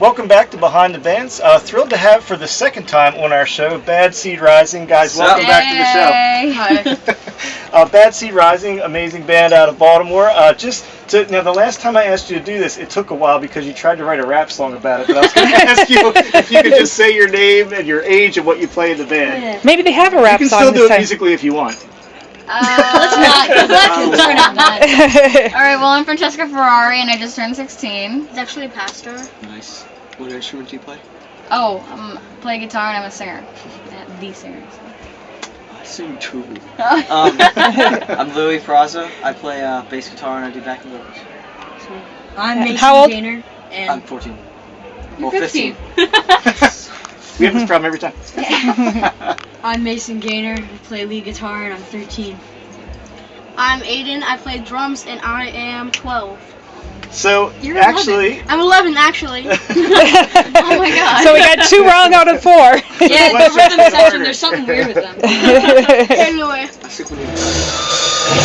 welcome back to Behind the Bands. Thrilled to have for the second time on our show, Bad Seed Rising. Guys, welcome back to the show. Hi. Bad Seed Rising, amazing band out of Baltimore. Now, the last time I asked you to do this, it took a while because you tried to write a rap song about it. But I was going to ask you if you could just say your name and your age and what you play in the band. Yeah. Maybe they have a rap You song can still do this it time. musically if you want. Let's not. Turn up that. Alright, well, I'm Francesca Ferrari and I just turned 16. He's actually a pastor. Nice. What instrument do you play? Oh, I play guitar and I'm a singer. The singer. I sing too. I'm Louis Praza. I play bass guitar and I do backing vocals. I'm Mason How old? Gaynor, and I'm 14. You're Well, 15. 15. We have this problem every time. I'm Mason Gaynor. I play lead guitar, and I'm 13. I'm Aiden. I play drums, and I am 12. So, You're actually... I'm 11, actually. Oh my god. So we got 2 wrong out of 4. Yeah, What's the rhythm your section, order? there's something weird with them. Anyway. I think we need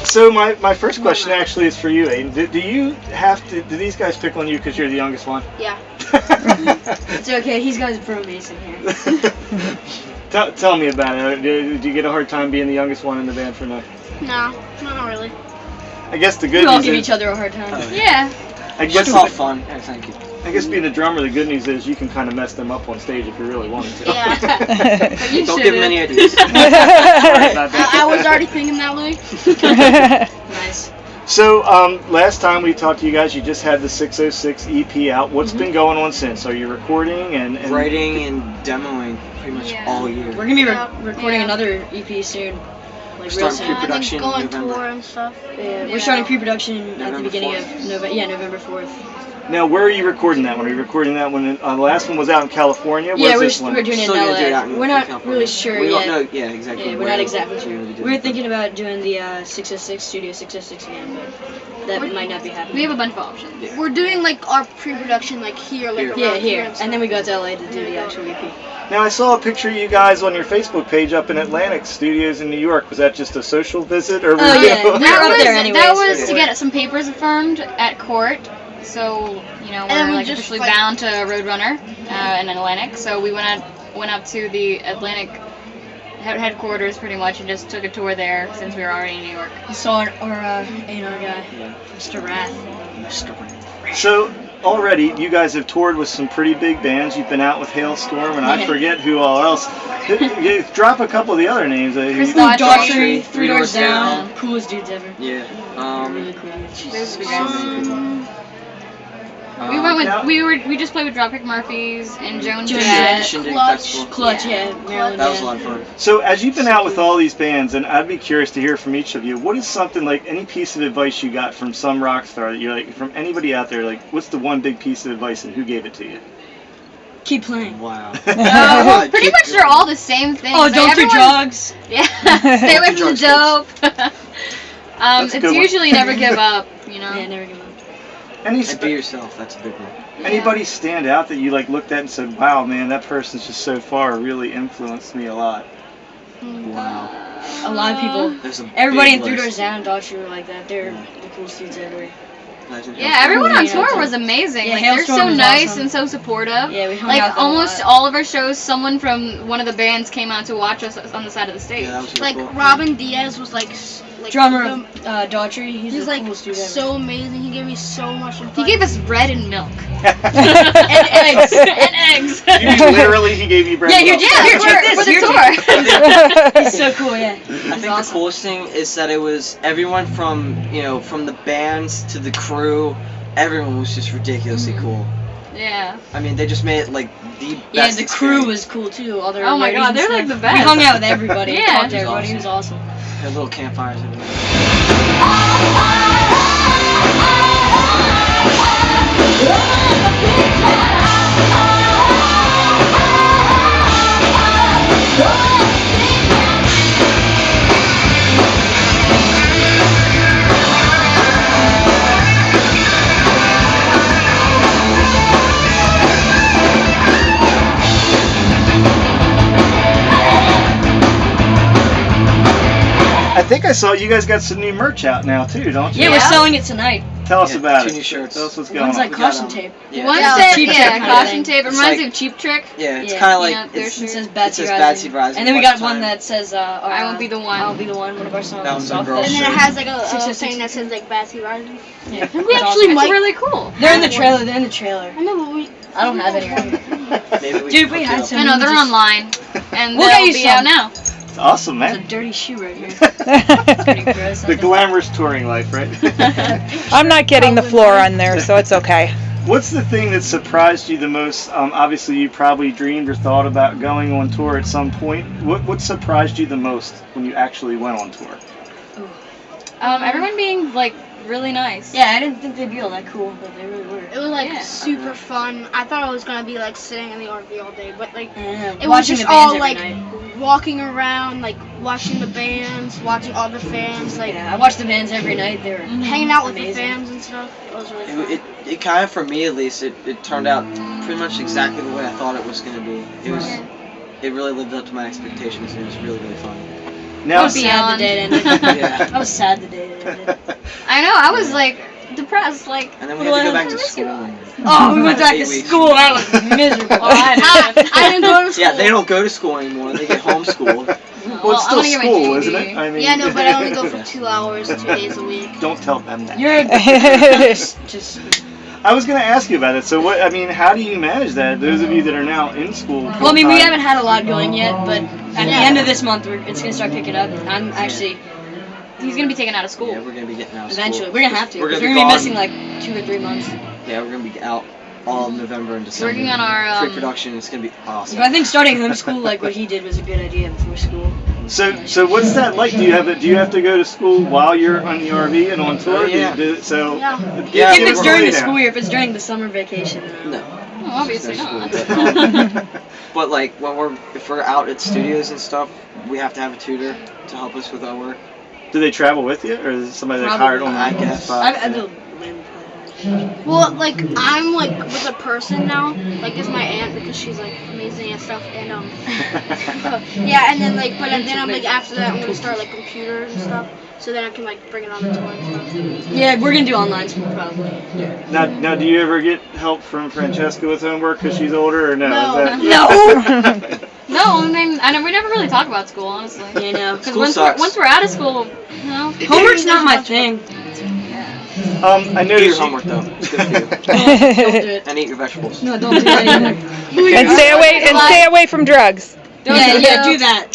So my first question actually is for you, Aiden. Do these guys pick on you because you're the youngest one? Yeah. It's okay, he's got his bro Mason here. Tell me about it. Do you get a hard time being the youngest one in the band for now? No, not really. I guess the good We all news give is, each other a hard time. Yeah. I guess It's all fun. Yeah, thank you. I guess being the drummer, the good news is you can kind of mess them up on stage if you really wanted to. Yeah. But you Don't give him any ideas. Sorry about that. I was already thinking that, Louis. Nice. So, last time we talked to you guys, you just had the 606 EP out. What's been going on since? Are you recording and Writing and demoing pretty much Yeah. all year. We're gonna be Yeah. recording Yeah. another EP soon. Like real Starting soon. pre-production going in November. tour and stuff. Yeah, Yeah. we're starting pre-production at the November beginning 4th. of November 4th. Now, where are you recording that one? Are you recording that one? The last one was out in California. Yeah, Where's this one? we're doing it in Still gonna do it out LA. in We're not California. really sure we yet. don't know, yeah, exactly. Yeah, we're where not exactly we're sure. gonna be doing We're it. thinking about doing the 606 Studio 606 again, but that might not be happening. We have a bunch of options. Yeah. We're doing like our pre-production like here, like Here. around Yeah, here. and And then we go to LA to do the actual EP. Now, I saw a picture of you guys on your Facebook page up in Atlantic Studios in New York. Was that just a social visit, or were Oh, you? yeah. We're up there anyways. That was to get some papers affirmed at court. So, you know, And then we're we like just, officially like- bound to Roadrunner in Atlantic. So we went up to the Atlantic headquarters pretty much and just took a tour there since we were already in New York. We saw our A&R guy, Yeah. Mr. Rath. Mr. So already, you guys have toured with some pretty big bands. You've been out with Hailstorm, and I Yeah. forget who all else. Drop a couple of the other names. Chris Daughtry, Daughtry, Three Doors Down, coolest dudes ever. Yeah. Really cool. Jesus, Those so guys. many people. We went with now- we just played with Dropkick Murphys and Joan Joan Jett. Jett. Shindig Clutch. Festival. Clutch, yeah, Maryland. That was a yeah. lot of fun. So as you've been out with all these bands, and I'd be curious to hear from each of you, what is something like any piece of advice you got from some rock star that you're like, from anybody out there, like what's the one big piece of advice and who gave it to you? Keep playing. Wow. Well, pretty much they're all the same thing. Oh, Like, don't do everyone- drugs. Yeah, stay away from the Drugs, dope. That's a It's good one. usually never give up, you know. Yeah, never give up. Any And be yourself. That's a big one. anybody stand out that you like looked at and said, wow, man, that person's just so far really influenced me a lot? Wow. A lot of people. There's a Everybody in big Three list. Doors Down and Daughtry were like that. They're the coolest dudes ever. Legend. Yeah, everyone on Yeah, tour yeah. was amazing. Yeah, like they're Hailstorm so was nice awesome. and so supportive. Yeah, we hung Like out there a almost lot. all of our shows, someone from one of the bands came out to watch us on the side of the stage. Yeah, that was really Like cool. Robin Diaz was like Drummer the- Daughtry, he's He's the like coolest dude ever. so amazing. He gave me so much advice. He gave us bread and milk and eggs. and eggs. You mean literally he gave you bread? Yeah, and here, milk? yeah, here, check for this. the Here, tour. He's so cool, yeah. I think the coolest thing is that it was everyone from the bands to the crew. Everyone was just ridiculously cool. Yeah. I mean, they just made it like the Yeah, best. the crew experience. was cool too. All their Oh my ladies God, and they're like stuff. the best. We hung out with everybody. Yeah. Talked to It was everybody. It was awesome. They had little campfires everywhere. think I saw you guys got some new merch out now too, don't you? Yeah, we're selling it tonight. Tell us Yeah, about 2 it. new shirts. Tell us what's going One's on. like We got, caution tape. Yeah. One Yeah. said, Cheap yeah, Trick kinda caution thing. tape. It It's reminds like- me of Cheap Trick. Yeah, it's Yeah. kind of like Yeah, it's, there's- It says it Batsy says Rising. Batsy Rising. And then we Watch got one Time. that says, I won't be the one. I'll be the one. One of our songs. That was a Soft girl Touch. And then it shirt. has like a 666. thing that says like Batsy Rising. Yeah. We actually It's might. really cool. They're in the trailer. They're in the trailer. I know, but we. I don't have any right here. Maybe we Dude, can we hook had you up. some- I know, they're Just- online. And We'll get they'll you be some. out now. It's awesome, There's a man. dirty shoe right here. It's pretty gross. The glamorous touring life, right? I'm not getting the floor on there, so it's okay. What's the thing that surprised you the most? Obviously, you probably dreamed or thought about going on tour at some point. What surprised you the most when you actually went on tour? Everyone being like really nice. Yeah, I didn't think they'd be all that cool, but they really were. It was like Yeah. super fun. I thought I was gonna be like sitting in the RV all day, but like Yeah, it was watching just the bands all every like night. walking around, like watching the bands, watching all the fans, like Yeah, I watched the bands every night. They were hanging out with amazing. the fans and stuff. It was really fun. It kind of, for me at least, it turned out pretty much exactly the way I thought it was going to be. It really lived up to my expectations. It was really, really fun. Now, I was sad the day it ended. Yeah. I was sad the day it ended. I know, I was like depressed, like. And then we What had to do go I back to have to school. miss Oh, we went back 8 to weeks. school. I was miserable. Oh, I didn't. I didn't go to school. Yeah, they don't go to school anymore. They get homeschooled. well, it's I still wanna get my school, GED. isn't it? I mean, Yeah, no, but I only go for 2 hours, 2 days a week. Don't tell them that. You're just. I was going to ask you about it. So, what? I mean, how do you manage that? Those of you that are now in school. Well, I mean, we full-time- haven't had a lot going yet, but at the end of this month, it's gonna start picking up. I'm actually He's gonna be taken out of school. Yeah, we're going to be getting out of school. eventually we're gonna have to. We're We're gonna gonna, be be missing gone. like 2 or 3 months. Yeah, we're going to be out all of November and December. Working on our pre-production. It's going to be awesome. So I think starting homeschool, like what he did, was a good idea before school. So what's that like? Do you have to go to school while you're on the RV and on tour? Yeah. So Yeah. Yeah, if it's we're during the way down. school year, if it's during the summer vacation, then No. Oh, obviously There's not. school, but like if we're out at studios and stuff, we have to have a tutor to help us with our work. do they travel with you, or is it somebody that Probably, hired on I the guess. spot? I do land play. Well, like I'm like with a person now, like it's my aunt because she's like amazing and stuff, and yeah, and then like, but then I'm like after that I'm gonna start like computers and stuff, so then I can like bring it on the tour and stuff. Yeah, we're gonna do online school probably. Now, do you ever get help from Francesca with homework because she's older, or no? No. Is that, No, I mean, we never really talk about school, honestly. You know, Because School once sucks. we're out of school, you know. homework's not my thing. I Do your noticed you, homework though. It's good for you. Don't do it. And eat your vegetables. No, don't do that either. And stay away from drugs. Yeah, do that.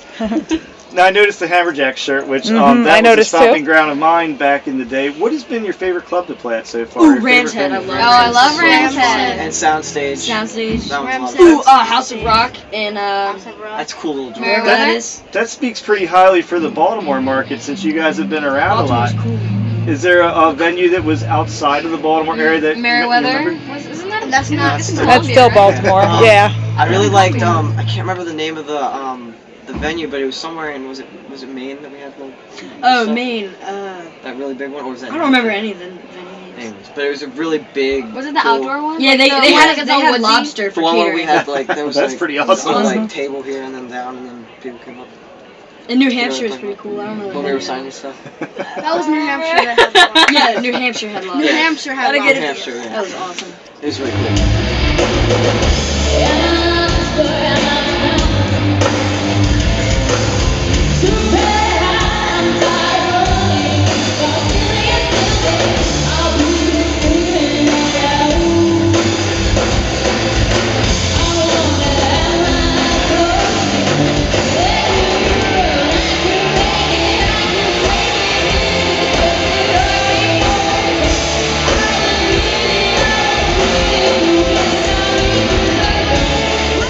now I noticed the Hammerjack shirt, which I that was noticed a too. stomping ground of mine back in the day. What has been your favorite club to play at so far? Ooh, Your Ram's favorite Head, I venue? love Oh, I love Ram's Ram's Head. Head. And soundstage. Soundstage. That one's a lot of Ram's fun. Ooh, House of Rock and That's a cool little joint. Mary- that is. That speaks pretty highly for the Baltimore market since you guys have been around a lot. Baltimore's cool. Is there a venue that was outside of the Baltimore area that Meriwether. you remember? Isn't that? That's not. It's in That's That's Columbia, still right? Baltimore. Yeah. I really liked I can't remember the name of the venue, but it was somewhere in was it Maine that we had the Oh, stuff? Maine. That really big one, or was that? I don't remember any of the names. Anyways, but it was a really big. Was it the cool- outdoor one? Yeah, Like they the- they like had it's they all had woodsy? lobster The for one where we catering. had like there was That's like pretty a awesome. like table here and then down and then people came up In New Hampshire is pretty cool. I don't know. when we were signing stuff. That was New Hampshire that had one. Yeah, New Hampshire had lobster. New Hampshire had Gotta one. get it. New Hampshire, yeah. That was awesome. It was really cool.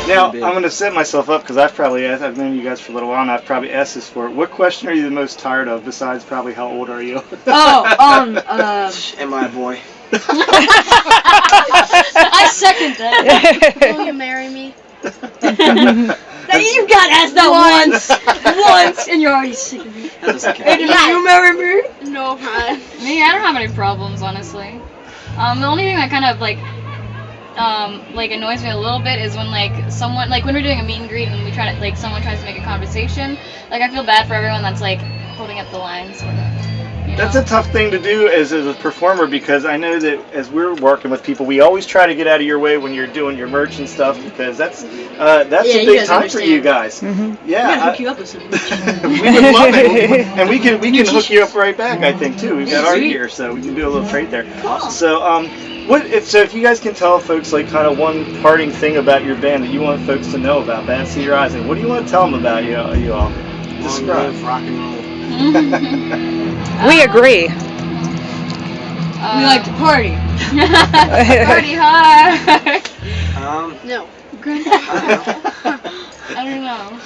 Now, Big. I'm going to set myself up because I've known you guys for a little while and I've probably asked this for it. What question are you the most tired of besides probably how old are you? Am I a boy? I second that. Will you marry me? You got asked that once, and you're already sick of it. That doesn't Hey, count. did you marry me? No, man. Me, I don't have any problems, honestly. The only thing that kind of like annoys me a little bit is when like someone when we're doing a meet and greet and we try to someone tries to make a conversation. Like I feel bad for everyone that's like holding up the lines. Sort of, you That's know? a tough thing to do as a performer, because I know that as we're working with people, we always try to get out of your way when you're doing your merch and stuff, because that's Yeah, a you big guys time for you understand. guys. Mm-hmm. Yeah, I gotta I- hook you up with some. we would love it, and we can hook you up right back. I think too. We've got our Sweet. gear, so we can do a little trade there. So if you guys can tell folks like kind of one parting thing about your band that you want folks to know about Bad Sea Rising, what do you want to tell them about you all? Long Describe. live rock and roll. We agree. We like to party. Party hard. No. I don't know.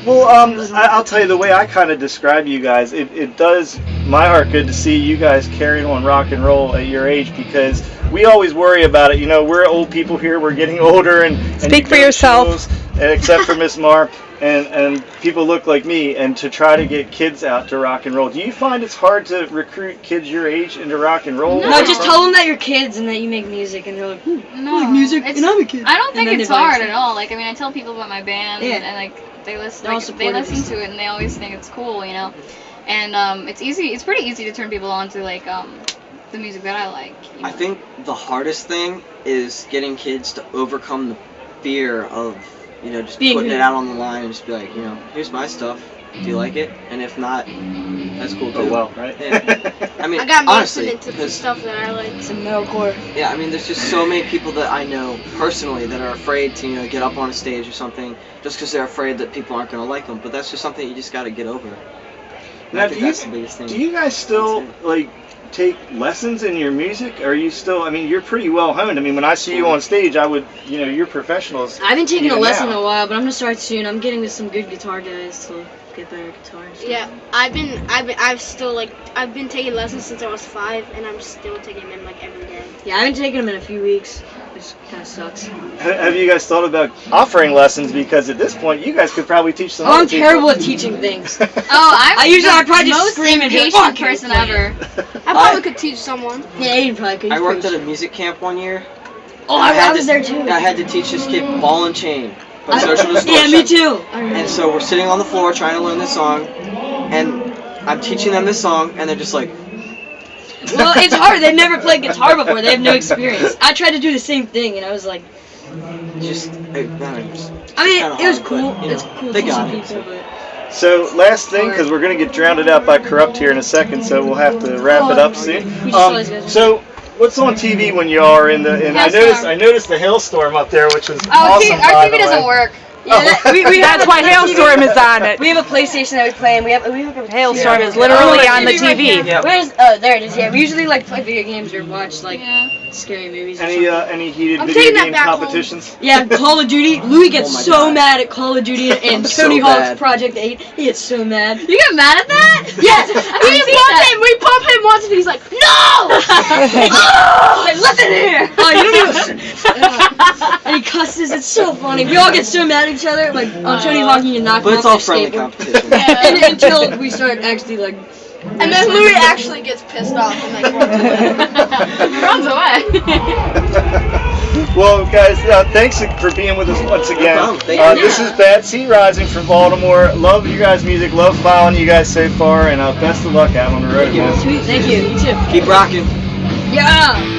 Well, I'll tell you the way I kind of describe you guys. It does my heart good to see you guys carrying on rock and roll at your age, because we always worry about it. You know, we're old people here. We're getting older, and Speak you for go to yourself. shows, except for Miss Marr, and people look like me, and to try to get kids out to rock and roll. Do you find it's hard to recruit kids your age into rock and roll? No, just tell them that you're kids and that you make music, and they're like, No, I like music, it's- and I'm a kid. I don't And think then it's they buy hard stuff. at all. Like, I mean, I tell people about my band, Yeah. and like they listen, They're all like, they supportive listen and to it, and they always think it's cool, you know. And it's easy. It's pretty easy to turn people on to like the music that I like. You know? I think the hardest thing is getting kids to overcome the fear of, just Being putting who? it out on the line and just be like, here's my stuff. Do you like it? And if not, that's cool too. Oh well, right? Yeah. I mean, I got honestly, mixed into the because stuff that I like. Some metalcore. yeah, I mean, there's just so many people that I know personally that are afraid to, get up on a stage or something just because they're afraid that people aren't going to like them. But that's just something you just got to get over. And Now, I think that's the biggest thing. do you guys still like take lessons in your music? Or are you still? I mean, you're pretty well honed. I mean, when I see you on stage, I would, you're professionals. I haven't taken a even lesson now. in a while, but I'm gonna start soon. I'm getting with some good guitar guys to get better guitars. Yeah, I've been taking lessons since I was 5, and I'm still taking them like every day. Yeah, I haven't taken them in a few weeks, which kind of sucks. Have you guys thought about offering lessons? Because at this point, you guys could probably teach some. Oh, other I'm people. terrible at teaching things. Oh, I'm I probably just most scream and be like, impatient "Fuck you," person like- ever. I probably could teach someone. Yeah, you probably could. I worked at a music camp one year. Oh, and I was there too. I had to teach this kid Ball and Chain by Social Distortion. Yeah, me too. And so we're sitting on the floor trying to learn this song, and I'm teaching them this song, and they're just like, Well, it's hard. They've never played guitar before. They have no experience. I tried to do the same thing, and I was like, just. I mean, it was cool. It's cool They teaching got it. people, but So last thing, because we're gonna get drowned out by Corrupt here in a second, so we'll have to wrap it up soon. We just saw these guys. So what's on TV when you are in the? And Hailstorm. I noticed the hailstorm up there, which was Oh, awesome. our by TV the doesn't way. work. yeah, That's why Hailstorm is on it. We have a PlayStation that we play, and we have a Hailstorm Yeah. is literally Oh, on the right TV. here. Yeah. Where's? Oh, there it is. Yeah, we usually like play video games or watch like Yeah. scary movies. Or Any something. any heated I'm video taking that game back home. competitions? Yeah, Call of Duty. Louis gets Oh my so God. mad at Call of Duty and So Tony Hawk's bad. Project 8. He gets so mad. You get mad at that? Yes, We pump him once, and he's like, no! like, listen here. Oh, you don't even. And he cusses. It's so funny. We all get so mad at each other. Like, Tony Hawk and knock But him it's off all their friendly skateboard. competition. And until we start actually like. And then Louis actually gets pissed off and like runs away. Runs away. Well, guys, thanks for being with us once again. problem. Thank you. This is Bad Sea Rising from Baltimore. Love you guys' music. Love following you guys so far, and best of luck out on the road. Thank you. man. Sweet. Thank you. You too. Keep rocking. Yeah.